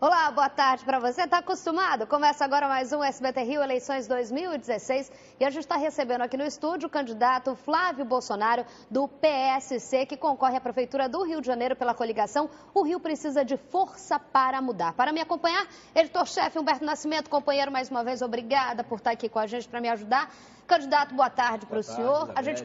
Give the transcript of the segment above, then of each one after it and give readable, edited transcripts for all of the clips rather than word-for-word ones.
Olá, boa tarde para você. Está acostumado? Começa agora mais um SBT Rio Eleições 2016 e a gente está recebendo aqui no estúdio o candidato Flávio Bolsonaro do PSC, que concorre à Prefeitura do Rio de Janeiro pela coligação O Rio Precisa de Força para Mudar. Para me acompanhar, editor-chefe Humberto Nascimento, companheiro, mais uma vez, obrigada por estar aqui com a gente para me ajudar. Candidato, boa tarde para o senhor. A gente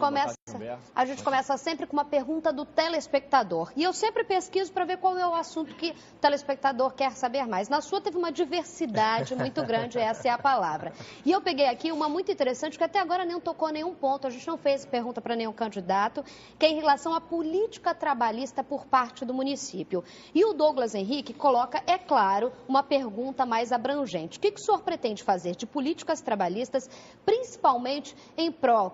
começa sempre com uma pergunta do telespectador. E eu sempre pesquiso para ver qual é o assunto que o telespectador quer saber mais. Na sua teve uma diversidade muito grande, essa é a palavra. E eu peguei aqui uma muito interessante, que até agora nem tocou nenhum ponto, a gente não fez pergunta para nenhum candidato, que é em relação à política trabalhista por parte do município. E o Douglas Henrique coloca, é claro, uma pergunta mais abrangente. O que o senhor pretende fazer de políticas trabalhistas, principalmente em prol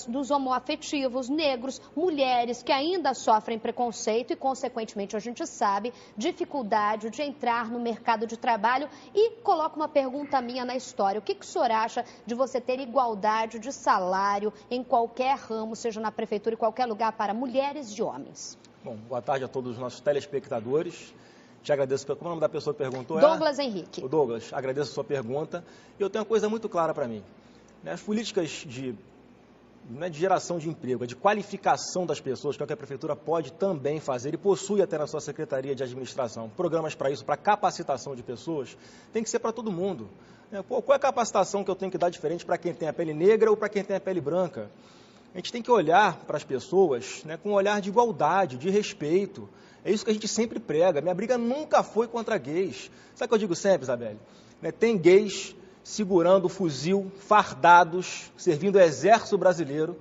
dos homoafetivos, negros, mulheres que ainda sofrem preconceito e, consequentemente, a gente sabe, dificuldade de entrar no mercado de trabalho. E coloca uma pergunta minha na história. O que o senhor acha de você ter igualdade de salário em qualquer ramo, seja na prefeitura e qualquer lugar, para mulheres e homens? Bom, boa tarde a todos os nossos telespectadores. Te agradeço. Como é o nome da pessoa que perguntou? Douglas Henrique. O Douglas, agradeço a sua pergunta. E eu tenho uma coisa muito clara para mim. As políticas não é de geração de emprego, é de qualificação das pessoas, que é o que a Prefeitura pode também fazer e possui até na sua Secretaria de Administração. Programas para isso, para capacitação de pessoas, tem que ser para todo mundo. Qual é a capacitação que eu tenho que dar diferente para quem tem a pele negra ou para quem tem a pele branca? A gente tem que olhar para as pessoas, com um olhar de igualdade, de respeito. É isso que a gente sempre prega. Minha briga nunca foi contra gays. Sabe o que eu digo sempre, Isabelle? Tem gays segurando o fuzil, fardados, servindo o exército brasileiro,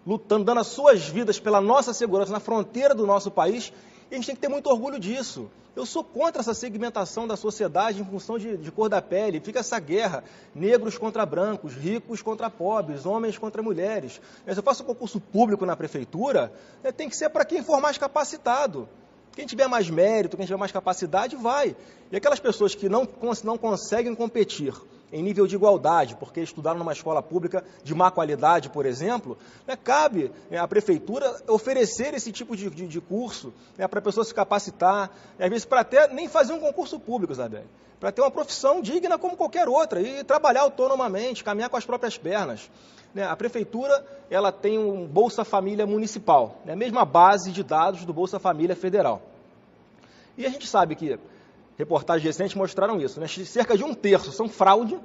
lutando, dando as suas vidas pela nossa segurança na fronteira do nosso país, e a gente tem que ter muito orgulho disso. Eu sou contra essa segmentação da sociedade em função de cor da pele. Fica essa guerra, negros contra brancos, ricos contra pobres, homens contra mulheres. Se eu faço um concurso público na prefeitura, tem que ser para quem for mais capacitado. Quem tiver mais mérito, quem tiver mais capacidade, vai. E aquelas pessoas que não conseguem competir em nível de igualdade, porque estudaram numa escola pública de má qualidade, por exemplo, cabe à prefeitura oferecer esse tipo de curso para a pessoa se capacitar, às vezes para até nem fazer um concurso público, Isabelle, para ter uma profissão digna como qualquer outra e trabalhar autonomamente, caminhar com as próprias pernas. A prefeitura ela tem um Bolsa Família municipal, a mesma base de dados do Bolsa Família federal. E a gente sabe que reportagens recentes mostraram isso, cerca de 1/3 são fraude,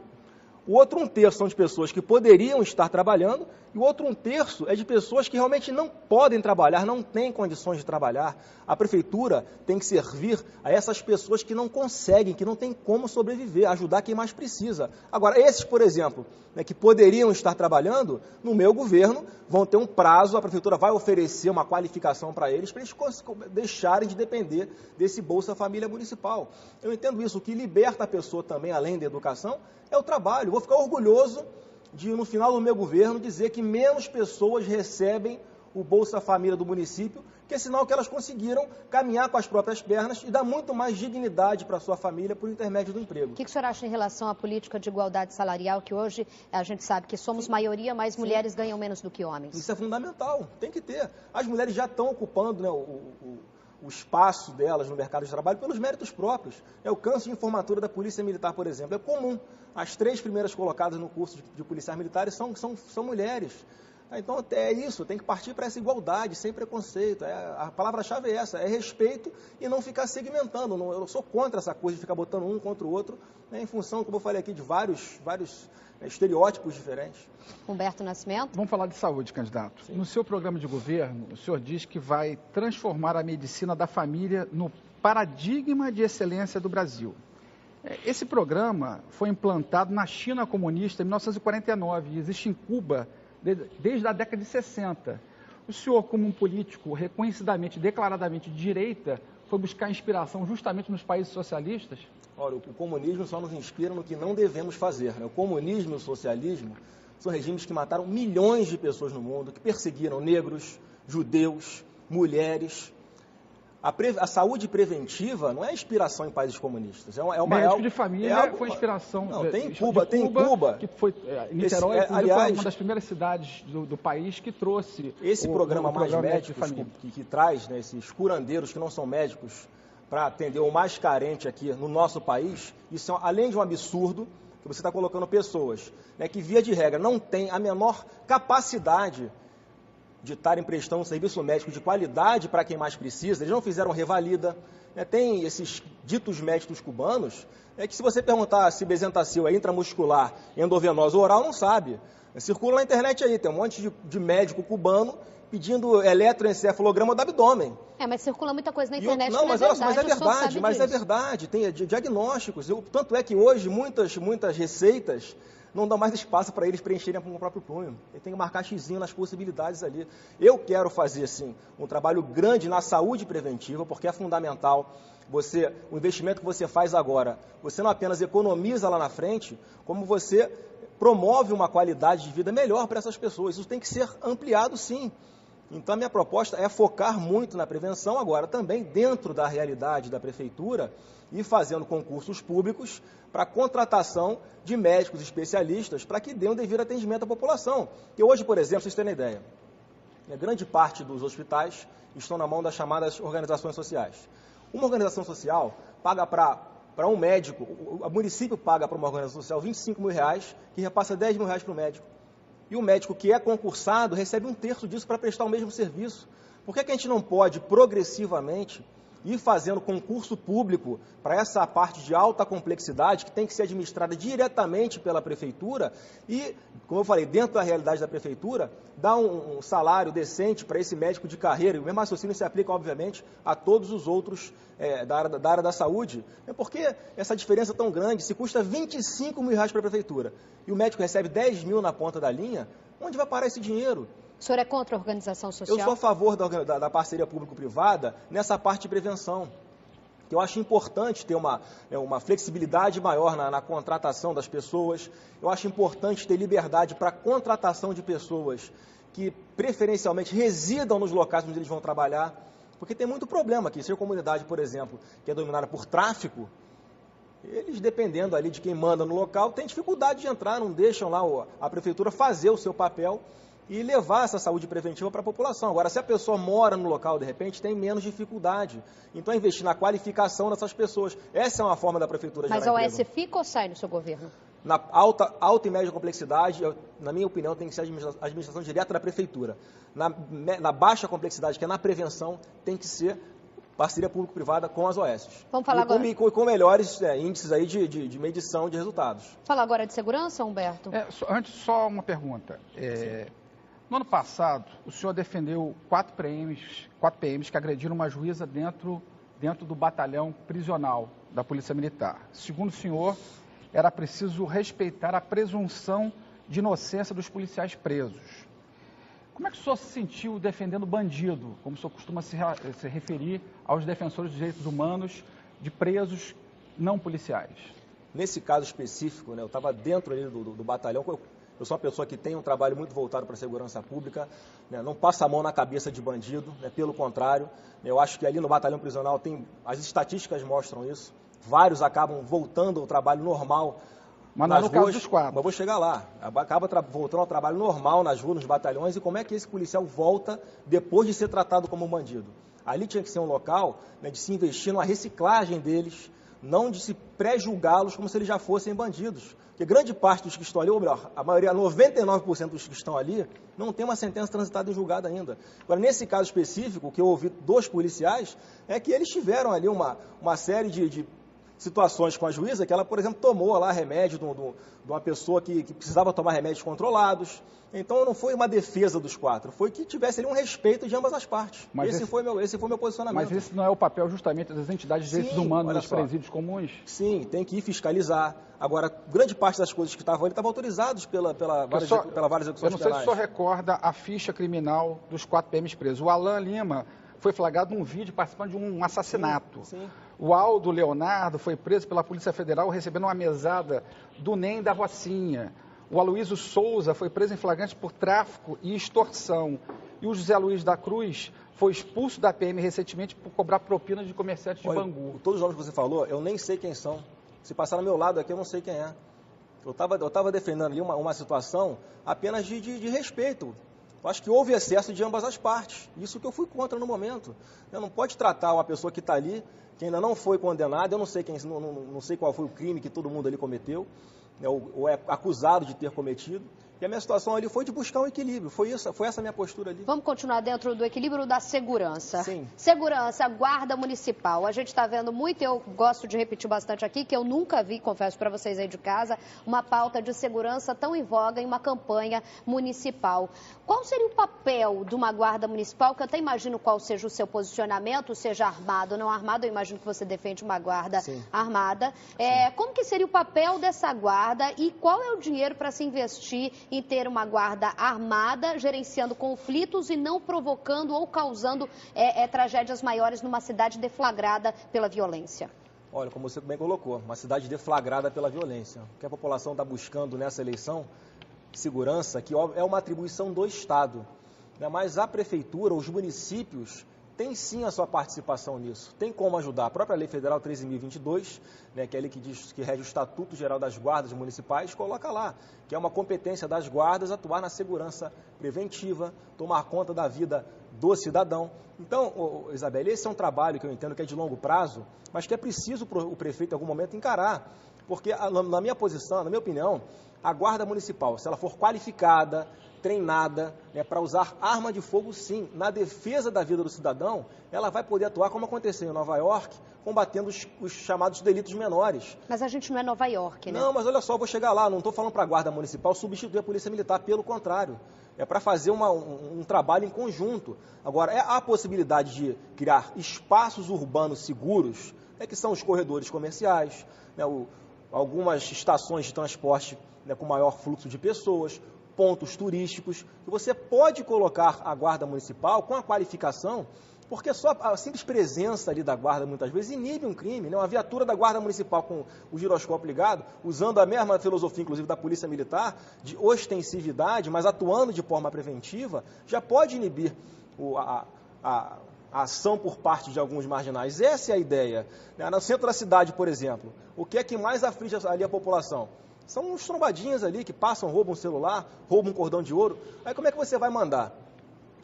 o outro 1/3 são de pessoas que poderiam estar trabalhando, e o outro 1/3 é de pessoas que realmente não podem trabalhar, não têm condições de trabalhar. A prefeitura tem que servir a essas pessoas que não conseguem, que não têm como sobreviver, ajudar quem mais precisa. Agora, esses, por exemplo, que poderiam estar trabalhando, no meu governo, vão ter um prazo, a prefeitura vai oferecer uma qualificação para eles deixarem de depender desse Bolsa Família municipal. Eu entendo isso, o que liberta a pessoa também, além da educação, é o trabalho. Vou ficar orgulhoso de, no final do meu governo, dizer que menos pessoas recebem o Bolsa Família do município, que é sinal que elas conseguiram caminhar com as próprias pernas e dar muito mais dignidade para a sua família por intermédio do emprego. O que o senhor acha em relação à política de igualdade salarial, que hoje a gente sabe que somos maioria, mas mulheres ganham menos do que homens? Isso é fundamental, tem que ter. As mulheres já estão ocupando o espaço delas no mercado de trabalho pelos méritos próprios. O câncer de formatura da Polícia Militar, por exemplo, é comum. As 3 primeiras colocadas no curso de policiais militares são mulheres. Então é isso, tem que partir para essa igualdade, sem preconceito. A palavra-chave é essa, é respeito e não ficar segmentando. Eu sou contra essa coisa de ficar botando um contra o outro, em função, como eu falei aqui, de vários estereótipos diferentes. Humberto Nascimento. Vamos falar de saúde, candidato. Sim. No seu programa de governo, o senhor diz que vai transformar a medicina da família no paradigma de excelência do Brasil. Esse programa foi implantado na China comunista em 1949 e existe em Cuba desde a década de 60. O senhor, como um político reconhecidamente, declaradamente de direita, foi buscar inspiração justamente nos países socialistas? Olha, o comunismo só nos inspira no que não devemos fazer. O comunismo e o socialismo são regimes que mataram milhões de pessoas no mundo, que perseguiram negros, judeus, mulheres. A saúde preventiva não é inspiração em países comunistas. Médico de família foi inspiração. Não, tem Cuba. Que foi, Niterói, aliás, foi uma das primeiras cidades do país que trouxe esse programa Mais Médicos, que traz esses curandeiros que não são médicos para atender o mais carente aqui no nosso país, isso é, além de um absurdo, que você está colocando pessoas, né, que, via de regra, não têm a menor capacidade de estarem prestando um serviço médico de qualidade para quem mais precisa. Eles não fizeram revalida, né? Tem esses ditos médicos cubanos, que se você perguntar se Bezetacil é intramuscular, endovenosa ou oral, não sabe. Circula na internet aí, tem um monte de médico cubano pedindo eletroencefalograma do abdômen. Mas circula muita coisa na internet. Não, mas é verdade, tem diagnósticos. Tanto é que hoje muitas receitas não dão mais espaço para eles preencherem com o próprio punho. Ele tem que marcar xizinho nas possibilidades ali. Eu quero fazer, sim, um trabalho grande na saúde preventiva, porque é fundamental. O investimento que você faz agora, você não apenas economiza lá na frente, como você promove uma qualidade de vida melhor para essas pessoas. Isso tem que ser ampliado, sim. Então, a minha proposta é focar muito na prevenção, agora também dentro da realidade da prefeitura e fazendo concursos públicos para contratação de médicos especialistas para que dêem um devido atendimento à população. E hoje, por exemplo, vocês terem ideia, grande parte dos hospitais estão na mão das chamadas organizações sociais. Uma organização social paga para um médico, o município paga para uma organização social R$25 mil, que repassa R$10 mil para o médico. E o médico que é concursado recebe 1/3 disso para prestar o mesmo serviço. Por que a gente não pode, progressivamente, ir fazendo concurso público para essa parte de alta complexidade, que tem que ser administrada diretamente pela prefeitura e, como eu falei, dentro da realidade da prefeitura, dar um salário decente para esse médico de carreira? E o mesmo raciocínio se aplica, obviamente, a todos os outros da área da saúde. Por que essa diferença tão grande? Se custa R$25 mil para a prefeitura e o médico recebe 10 mil na ponta da linha, onde vai parar esse dinheiro? O senhor é contra a organização social? Eu sou a favor da parceria público-privada nessa parte de prevenção. Eu acho importante ter uma flexibilidade maior na contratação das pessoas. Eu acho importante ter liberdade para a contratação de pessoas que preferencialmente residam nos locais onde eles vão trabalhar. Porque tem muito problema aqui. Se a comunidade, por exemplo, que é dominada por tráfico, eles, dependendo ali de quem manda no local, têm dificuldade de entrar, não deixam lá a prefeitura fazer o seu papel e levar essa saúde preventiva para a população. Agora, se a pessoa mora no local, de repente, tem menos dificuldade. Então, investir na qualificação dessas pessoas. Essa é uma forma da prefeitura gerar emprego. Mas a OS fica ou sai no seu governo? Na alta e média complexidade, na minha opinião, tem que ser a administração direta da prefeitura. Na baixa complexidade, que é na prevenção, tem que ser parceria público-privada com as OS. Vamos falar agora com melhores índices aí de medição de resultados. Falar agora de segurança, Humberto? Antes, só uma pergunta. No ano passado, o senhor defendeu 4 PMs que agrediram uma juíza dentro do batalhão prisional da Polícia Militar. Segundo o senhor, era preciso respeitar a presunção de inocência dos policiais presos. Como é que o senhor se sentiu defendendo bandido, como o senhor costuma se referir aos defensores dos direitos humanos de presos não policiais? Nesse caso específico, eu estava dentro ali do batalhão. Eu sou uma pessoa que tem um trabalho muito voltado para a segurança pública, não passa a mão na cabeça de bandido, pelo contrário. Eu acho que ali no batalhão prisional as estatísticas mostram isso. Vários acabam voltando ao trabalho normal. Mas não é no caso dos 4. Mas vou chegar lá. Acaba voltando ao trabalho normal nas ruas, nos batalhões. E como é que esse policial volta depois de ser tratado como um bandido? Ali tinha que ser um local de se investir numa reciclagem deles, não de se pré-julgá-los como se eles já fossem bandidos. Porque grande parte dos que estão ali, ou melhor, a maioria, 99% dos que estão ali, não tem uma sentença transitada em julgado ainda. Agora, nesse caso específico, que eu ouvi dos policiais, é que eles tiveram ali uma série de situações com a juíza, que ela, por exemplo, tomou lá remédio de uma pessoa que precisava tomar remédios controlados. Então, não foi uma defesa dos 4, foi que tivesse ali um respeito de ambas as partes. Esse foi meu posicionamento. Mas esse não é o papel justamente das entidades de direitos humanos nos presídios comuns? Sim, tem que ir fiscalizar. Agora, grande parte das coisas que estavam ali estavam autorizadas pela vara de execuções penais. Eu não sei se o senhor recorda a ficha criminal dos 4 PMs presos. O Alan Lima foi flagrado num vídeo participando de um assassinato. Sim. O Aldo Leonardo foi preso pela Polícia Federal recebendo uma mesada do NEM da Rocinha. O Aloysio Souza foi preso em flagrante por tráfico e extorsão. E o José Luiz da Cruz foi expulso da PM recentemente por cobrar propina de comerciantes de Bangu. Todos os nomes que você falou, eu nem sei quem são. Se passar ao meu lado aqui, eu não sei quem é. Eu estava defendendo ali uma situação apenas de respeito. Eu acho que houve excesso de ambas as partes. Isso que eu fui contra no momento. Não pode tratar uma pessoa que está ali que ainda não foi condenado, eu não sei, não sei qual foi o crime que todo mundo ali cometeu, né, ou é acusado de ter cometido. E a minha situação ali foi de buscar um equilíbrio, foi essa a minha postura ali. Vamos continuar dentro do equilíbrio da segurança. Sim. Segurança, guarda municipal. A gente está vendo muito, eu gosto de repetir bastante aqui, que eu nunca vi, confesso para vocês aí de casa, uma pauta de segurança tão em voga em uma campanha municipal. Qual seria o papel de uma guarda municipal, que eu até imagino qual seja o seu posicionamento, seja armado ou não armado, eu imagino que você defende uma guarda armada. Como que seria o papel dessa guarda e qual é o dinheiro para se investir em ter uma guarda armada, gerenciando conflitos e não provocando ou causando tragédias maiores numa cidade deflagrada pela violência? Olha, como você bem colocou, uma cidade deflagrada pela violência. O que a população está buscando nessa eleição, segurança, que é uma atribuição do Estado, né? Mas a prefeitura, os municípios, tem sim a sua participação nisso, tem como ajudar. A própria Lei Federal 13.022, né, que é a lei que rege o Estatuto Geral das Guardas Municipais, coloca lá, que é uma competência das guardas atuar na segurança preventiva, tomar conta da vida do cidadão. Então, Isabelle, esse é um trabalho que eu entendo que é de longo prazo, mas que é preciso o prefeito em algum momento encarar, porque na minha posição, na minha opinião, a guarda municipal, se ela for qualificada, treinada, né, para usar arma de fogo, sim, na defesa da vida do cidadão, ela vai poder atuar como aconteceu em Nova York, combatendo os chamados delitos menores. Mas a gente não é Nova York, né? Não, mas olha só, eu vou chegar lá, não estou falando para a Guarda Municipal substituir a Polícia Militar, pelo contrário. É para fazer um trabalho em conjunto. Agora, há a possibilidade de criar espaços urbanos seguros, que são os corredores comerciais, né, algumas estações de transporte, né, com maior fluxo de pessoas, pontos turísticos, e você pode colocar a guarda municipal com a qualificação, porque só a simples presença ali da guarda, muitas vezes, inibe um crime, né? Uma viatura da guarda municipal com o giroscópio ligado, usando a mesma filosofia, inclusive, da polícia militar, de ostensividade, mas atuando de forma preventiva, já pode inibir a ação por parte de alguns marginais. Essa é a ideia. No centro da cidade, por exemplo, o que é que mais aflige ali a população? São uns trombadinhas ali que passam, roubam um celular, roubam um cordão de ouro. Aí como é que você vai mandar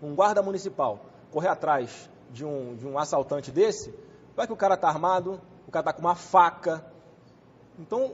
um guarda municipal correr atrás de um assaltante desse? Vai que o cara está armado, o cara está com uma faca. Então,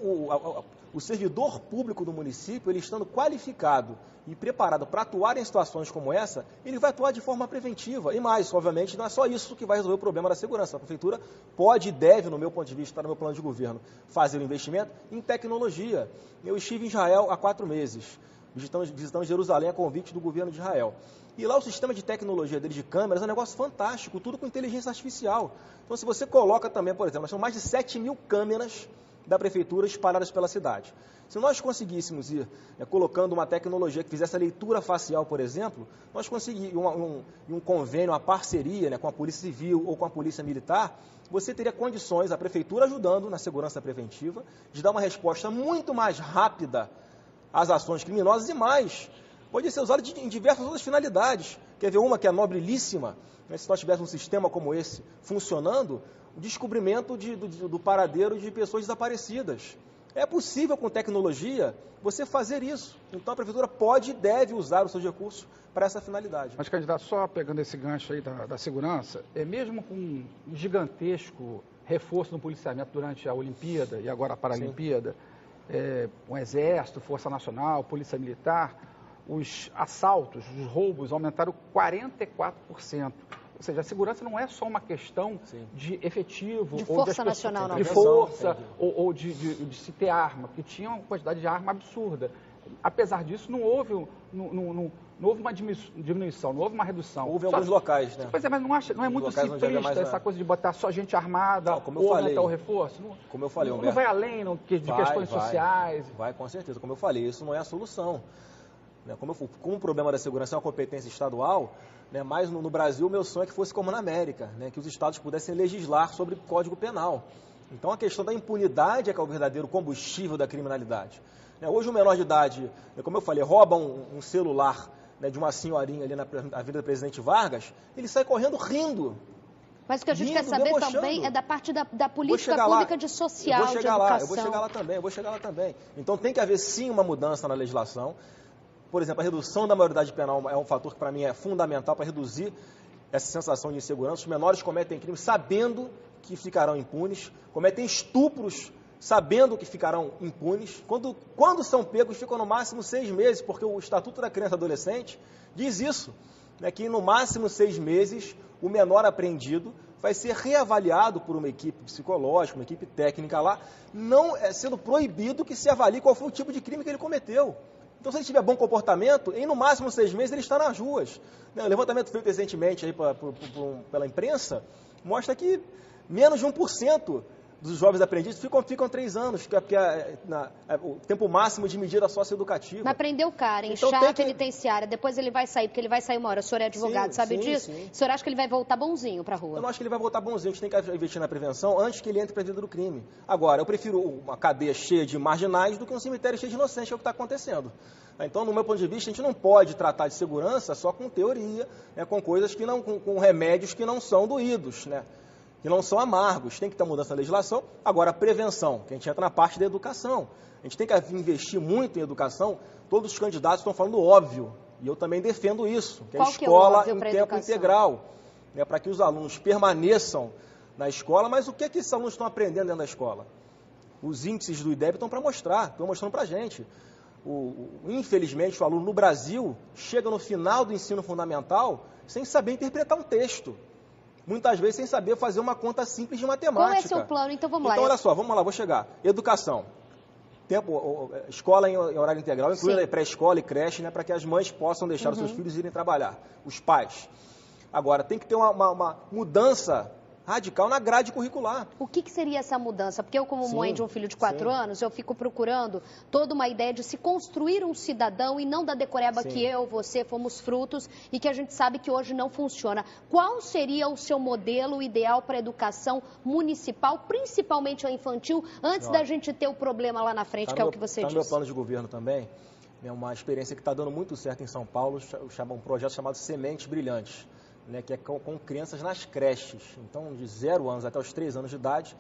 o servidor público do município, ele estando qualificado e preparado para atuar em situações como essa, ele vai atuar de forma preventiva. E mais, obviamente, não é só isso que vai resolver o problema da segurança. A prefeitura pode e deve, no meu ponto de vista, no meu plano de governo, fazer um investimento em tecnologia. Eu estive em Israel há 4 meses, visitando Jerusalém a convite do governo de Israel. E lá o sistema de tecnologia deles de câmeras é um negócio fantástico, tudo com inteligência artificial. Então, se você coloca também, por exemplo, nós temos mais de 7.000 câmeras da prefeitura espalhadas pela cidade. Se nós conseguíssemos ir colocando uma tecnologia que fizesse a leitura facial, por exemplo, nós conseguíamos um convênio, uma parceria, com a Polícia Civil ou com a Polícia Militar, você teria condições, a prefeitura ajudando na segurança preventiva, de dar uma resposta muito mais rápida às ações criminosas e mais. Pode ser usado em diversas outras finalidades. Quer ver uma que é nobilíssima? Se nós tivéssemos um sistema como esse funcionando, o descobrimento do paradeiro de pessoas desaparecidas. É possível, com tecnologia, você fazer isso. Então, a prefeitura pode e deve usar os seus recursos para essa finalidade. Mas, candidato, só pegando esse gancho aí da segurança, mesmo com um gigantesco reforço no policiamento durante a Olimpíada e agora a Paralimpíada, um Exército, Força Nacional, Polícia Militar, os assaltos, os roubos aumentaram 44%. Ou seja, a segurança não é só uma questão de efetivo, de ou força nacional, não. De força, ou de se ter arma, porque tinha uma quantidade de arma absurda. Apesar disso, não houve uma diminuição, não houve uma redução. Houve alguns locais, né? Pois é, mas não é muito simplista essa coisa de botar só gente armada ou aumentar o reforço? Como eu falei, não vai além de questões sociais? Vai, com certeza. Como eu falei, isso não é a solução. Como o problema da segurança é uma competência estadual, mas no Brasil o meu sonho é que fosse como na América, que os estados pudessem legislar sobre o Código Penal. Então a questão da impunidade é que é o verdadeiro combustível da criminalidade. Hoje o menor de idade, como eu falei, rouba um celular de uma senhorinha ali na Avenida Presidente Vargas, ele sai correndo rindo. Mas o que a gente quer saber também é da parte da política pública de social, de educação. Eu vou chegar lá também. Então tem que haver sim uma mudança na legislação. Por exemplo, a redução da maioridade penal é um fator que para mim é fundamental para reduzir essa sensação de insegurança. Os menores cometem crimes sabendo que ficarão impunes, cometem estupros sabendo que ficarão impunes. Quando são pegos, ficam no máximo 6 meses, porque o Estatuto da Criança e Adolescente diz isso, né, que no máximo 6 meses o menor apreendido vai ser reavaliado por uma equipe psicológica, uma equipe técnica lá, não sendo proibido que se avalie qual foi o tipo de crime que ele cometeu. Então, se ele tiver bom comportamento, em no máximo 6 meses ele está nas ruas. O levantamento feito recentemente aí pela imprensa mostra que menos de 1% dos jovens aprendizes ficam 3 anos, que é o tempo máximo de medida socioeducativa. Mas prender o cara, Então, inchar a penitenciária, depois ele vai sair, porque ele vai sair uma hora. O senhor é advogado, sabe disso? Sim. O senhor acha que ele vai voltar bonzinho para a rua? Eu não acho que ele vai voltar bonzinho, a gente tem que investir na prevenção antes que ele entre para a vida do crime. Agora, eu prefiro uma cadeia cheia de marginais do que um cemitério cheio de inocentes, que é o que está acontecendo. Então, no meu ponto de vista, a gente não pode tratar de segurança só com teoria, né, com coisas que não, com remédios que não são doídos, né, que não são amargos. Tem que ter mudança na legislação. Agora, a prevenção, que a gente entra na parte da educação. A gente tem que investir muito em educação. Todos os candidatos estão falando óbvio, e eu também defendo isso, que é a escola em tempo integral, né, para que os alunos permaneçam na escola. Mas o que é que esses alunos estão aprendendo dentro da escola? Os índices do IDEB estão mostrando para a gente. Infelizmente, o aluno no Brasil chega no final do ensino fundamental sem saber interpretar um texto. Muitas vezes sem saber fazer uma conta simples de matemática. Qual é seu plano? Então vamos lá. Então, olha só, vou chegar. Educação. Escola em horário integral, incluindo pré-escola e creche, né, para que as mães possam deixar os seus filhos irem trabalhar, os pais. Agora, tem que ter uma mudança radical na grade curricular. O que seria essa mudança? Porque eu, como mãe de um filho de 4 anos, eu fico procurando toda uma ideia de se construir um cidadão e não da decoreba que eu, você, fomos frutos e que a gente sabe que hoje não funciona. Qual seria o seu modelo ideal para a educação municipal, principalmente a infantil, antes da gente ter o problema lá na frente, que é o que você disse? No meu plano de governo também, é uma experiência que está dando muito certo em São Paulo, um projeto chamado Sementes Brilhantes, né, que é com crianças nas creches. Então, de 0 anos até os 3 anos de idade.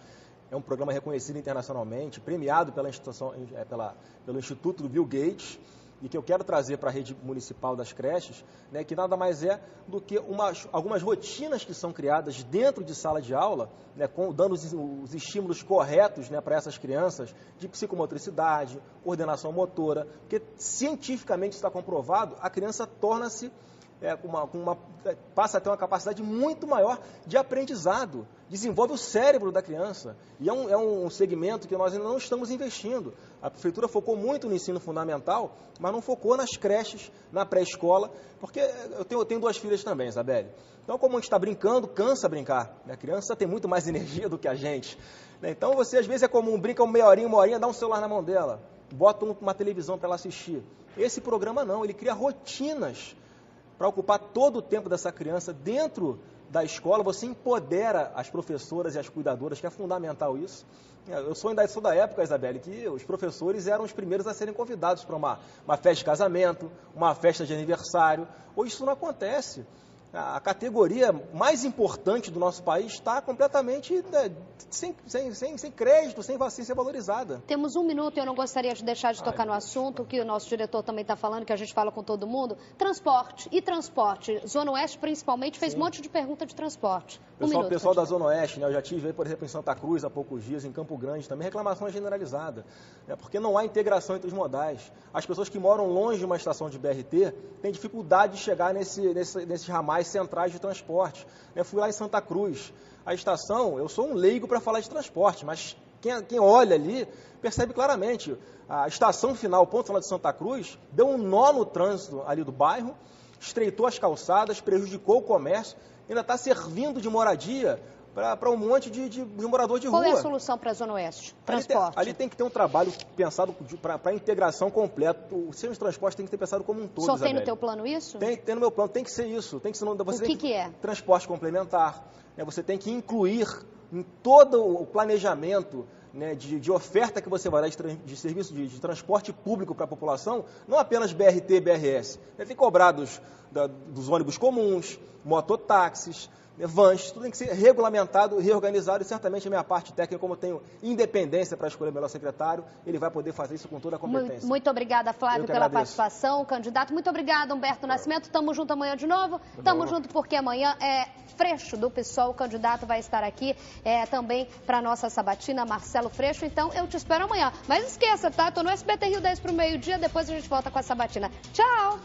É um programa reconhecido internacionalmente, premiado pelo Instituto do Bill Gates, e que eu quero trazer para a rede municipal das creches, né, que nada mais é do que algumas rotinas que são criadas dentro de sala de aula, né, dando os estímulos corretos, né, para essas crianças, de psicomotricidade, coordenação motora, porque cientificamente está comprovado, a criança torna-se passa a ter uma capacidade muito maior de aprendizado, desenvolve o cérebro da criança. E é um segmento que nós ainda não estamos investindo. A prefeitura focou muito no ensino fundamental, mas não focou nas creches, na pré-escola, porque eu tenho 2 filhas também, Isabelle. Então, como a gente está brincando, cansa brincar. A criança tem muito mais energia do que a gente. Então, você às vezes é comum, brinca uma horinha, dá um celular na mão dela, bota uma televisão para ela assistir. Esse programa não, ele cria rotinas para ocupar todo o tempo dessa criança dentro da escola. Você empodera as professoras e as cuidadoras, que é fundamental isso. Eu sou da época, Isabelle, que os professores eram os primeiros a serem convidados para uma festa de casamento, uma festa de aniversário. Hoje isso não acontece. A categoria mais importante do nosso país está completamente sem crédito, sem ser valorizada. Temos 1 minuto e eu não gostaria de deixar de tocar no assunto, que o nosso diretor também está falando, que a gente fala com todo mundo. Transporte. Zona Oeste, principalmente, fez um monte de pergunta de transporte. O pessoal da Zona Oeste, né, eu já tive aí, por exemplo, em Santa Cruz há poucos dias, em Campo Grande, também reclamação generalizada, né, porque não há integração entre os modais. As pessoas que moram longe de uma estação de BRT têm dificuldade de chegar nesses ramais centrais de transporte. Eu fui lá em Santa Cruz. A estação, eu sou um leigo para falar de transporte, mas quem olha ali percebe claramente. A estação final, o ponto final de Santa Cruz, deu um nó no trânsito ali do bairro, estreitou as calçadas, prejudicou o comércio, ainda está servindo de moradia para um monte de morador de rua. Qual é a solução para a Zona Oeste? Transporte. Ali tem que ter um trabalho pensado para a integração completa. O sistema de transporte tem que ser pensado como um todo, Só tem no teu plano isso? Tem no meu plano, tem que ser isso. Tem que ser, o que é? Transporte complementar. Né, você tem que incluir em todo o planejamento, né, de oferta que você vai dar de serviço de transporte público para a população, não apenas BRT e BRS. Tem que cobrar dos ônibus comuns, mototáxis, vans, tudo tem que ser regulamentado, reorganizado, e certamente a minha parte técnica, como eu tenho independência para escolher o melhor secretário, ele vai poder fazer isso com toda a competência. Muito obrigada, Flávio, pela participação. Candidato, muito obrigada, Humberto Nascimento. Tamo junto amanhã de novo. Tamo junto porque amanhã é Freixo do PSOL. O candidato vai estar aqui também para nossa sabatina, Marcelo Freixo. Então, eu te espero amanhã. Mas esqueça, tá? Tô no SBT Rio 10 pro meio-dia, depois a gente volta com a sabatina. Tchau!